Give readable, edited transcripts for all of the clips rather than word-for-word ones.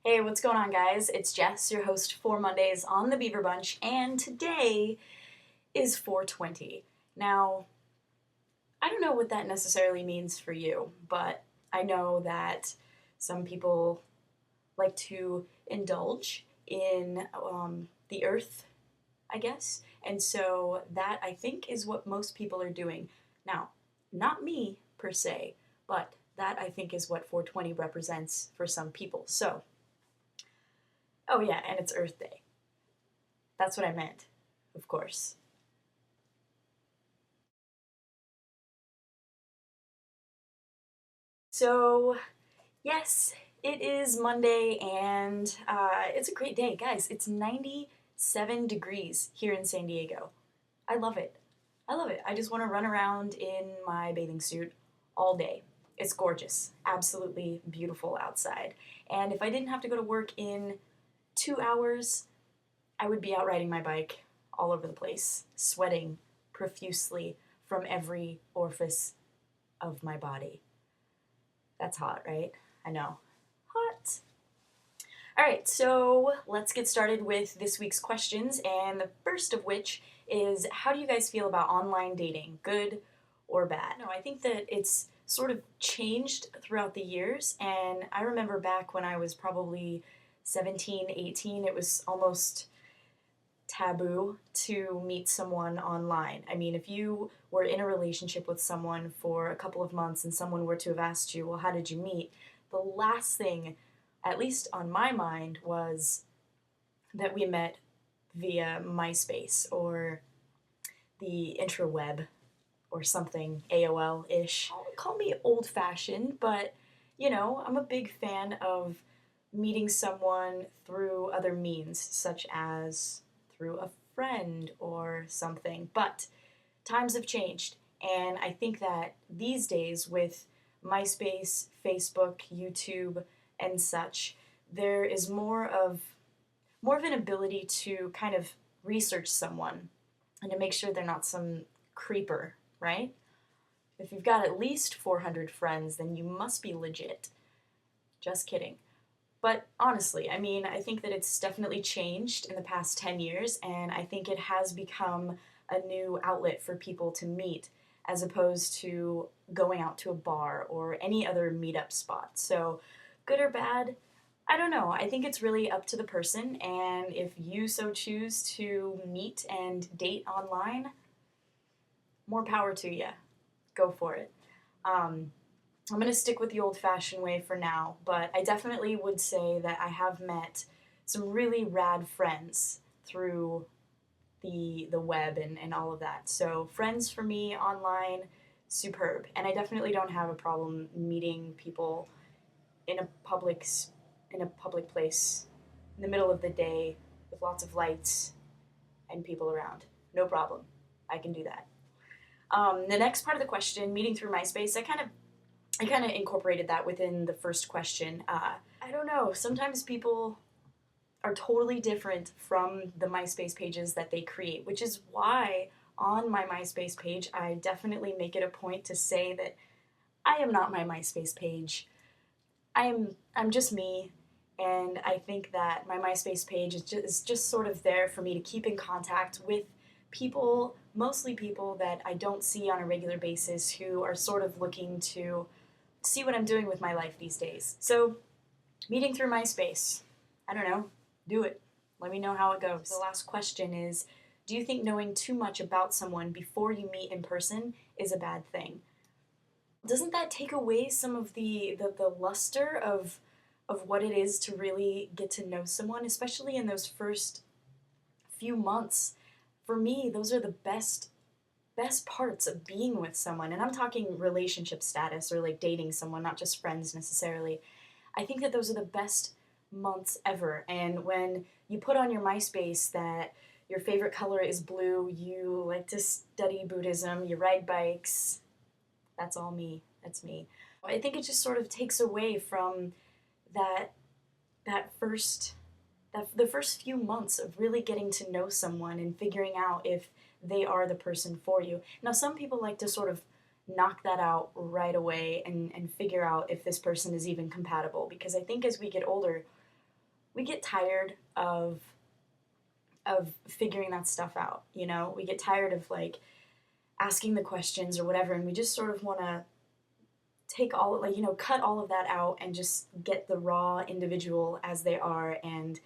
Hey, what's going on, guys? It's Jess, your host for Mondays on the Beaver Bunch, and today is 420. Now, I don't know what that necessarily means for you, but I know that some people like to indulge in the earth, I guess, and so that I think is what most people are doing. Now, not me per se, but that I think is what 420 represents for some people. So, oh yeah, and it's Earth Day. That's what I meant, of course. So, yes, it is Monday, and it's a great day. Guys, it's 97 degrees here in San Diego. I love it. I love it. I just want to run around in my bathing suit all day. It's gorgeous. Absolutely beautiful outside. And if I didn't have to go to work in 2 hours, I would be out riding my bike all over the place, sweating profusely from every orifice of my body. That's hot, right? I know. Hot. All right, so let's get started with this week's questions. And the first of which is, how do you guys feel about online dating? Good or bad? No, I think that it's sort of changed throughout the years. And I remember back when I was probably 17, 18, it was almost taboo to meet someone online. I mean, if you were in a relationship with someone for a couple of months and someone were to have asked you, well, how did you meet? The last thing, at least on my mind, was that we met via MySpace or the interweb or something AOL ish. Call me old fashioned, but I'm a big fan of meeting someone through other means, such as through a friend or something. But times have changed, and I think that these days with MySpace, Facebook, YouTube, and such, there is more of an ability to kind of research someone and to make sure they're not some creeper, right? If you've got at least 400 friends, then you must be legit. Just kidding. But honestly, I mean, I think that it's definitely changed in the past 10 years, and I think it has become a new outlet for people to meet as opposed to going out to a bar or any other meetup spot. So, good or bad, I don't know. I think it's really up to the person, and if you so choose to meet and date online, more power to you. Go for it. Um, I'm going to stick with the old fashioned way for now, but I definitely would say that I have met some really rad friends through the web and all of that. So, friends for me online, superb. And I definitely don't have a problem meeting people in a public place in the middle of the day with lots of lights and people around. No problem. I can do that. The next part of the question, meeting through MySpace, I kind of incorporated that within the first question. I don't know. Sometimes people are totally different from the MySpace pages that they create, which is why on my MySpace page, I definitely make it a point to say that I am not my MySpace page. I'm just me, and I think that my MySpace page is just sort of there for me to keep in contact with people, mostly people that I don't see on a regular basis who are sort of looking to see what I'm doing with my life these days. So, meeting through MySpace, I don't know, do it. Let me know how it goes. The last question is, do you think knowing too much about someone before you meet in person is a bad thing? Doesn't that take away some of the luster of what it is to really get to know someone, especially in those first few months? For me, those are the best parts of being with someone, and I'm talking relationship status or like dating someone, not just friends necessarily. I think that those are the best months ever. And when you put on your MySpace that your favorite color is blue, you like to study Buddhism, you ride bikes, that's all me. That's me. I think it just sort of takes away from that that first the first few months of really getting to know someone and figuring out if they are the person for you. Now, some people like to sort of knock that out right away and figure out if this person is even compatible, because I think as we get older, we get tired of figuring that stuff out, you know? We get tired of like asking the questions or whatever, and we just sort of want to take all, like, you know, cut all of that out and just get the raw individual as they are. And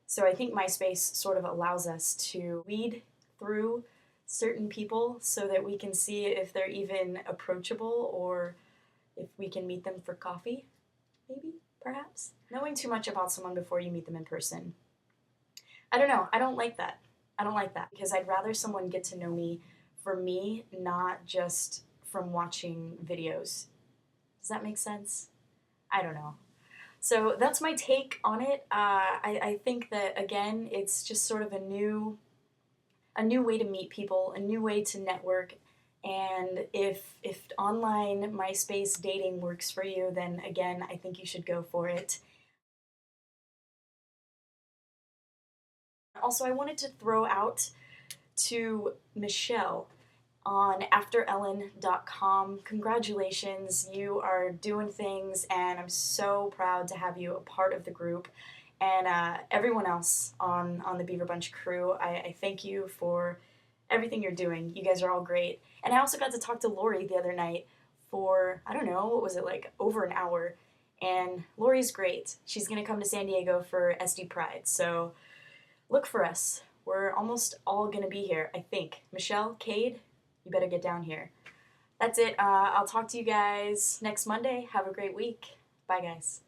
so I think MySpace sort of allows us to weed through certain people so that we can see if they're even approachable or if we can meet them for coffee, maybe, perhaps. Knowing too much about someone before you meet them in person. I don't know. I don't like that. I don't like that because I'd rather someone get to know me for me, not just from watching videos. Does that make sense? I don't know. So that's my take on it. I think that again, it's just sort of a new way to meet people, a new way to network. And if online MySpace dating works for you, then again, I think you should go for it. Also, I wanted to throw out to Michelle on afterellen.com. Congratulations, you are doing things, and I'm so proud to have you a part of the group. And everyone else on the Beaver Bunch crew, I thank you for everything you're doing. You guys are all great. And I also got to talk to Lori the other night for, I don't know, what was it, like over an hour. And Lori's great. She's going to come to San Diego for SD Pride. So look for us. We're almost all going to be here, I think. Michelle, Cade, you better get down here. That's it. I'll talk to you guys next Monday. Have a great week. Bye, guys.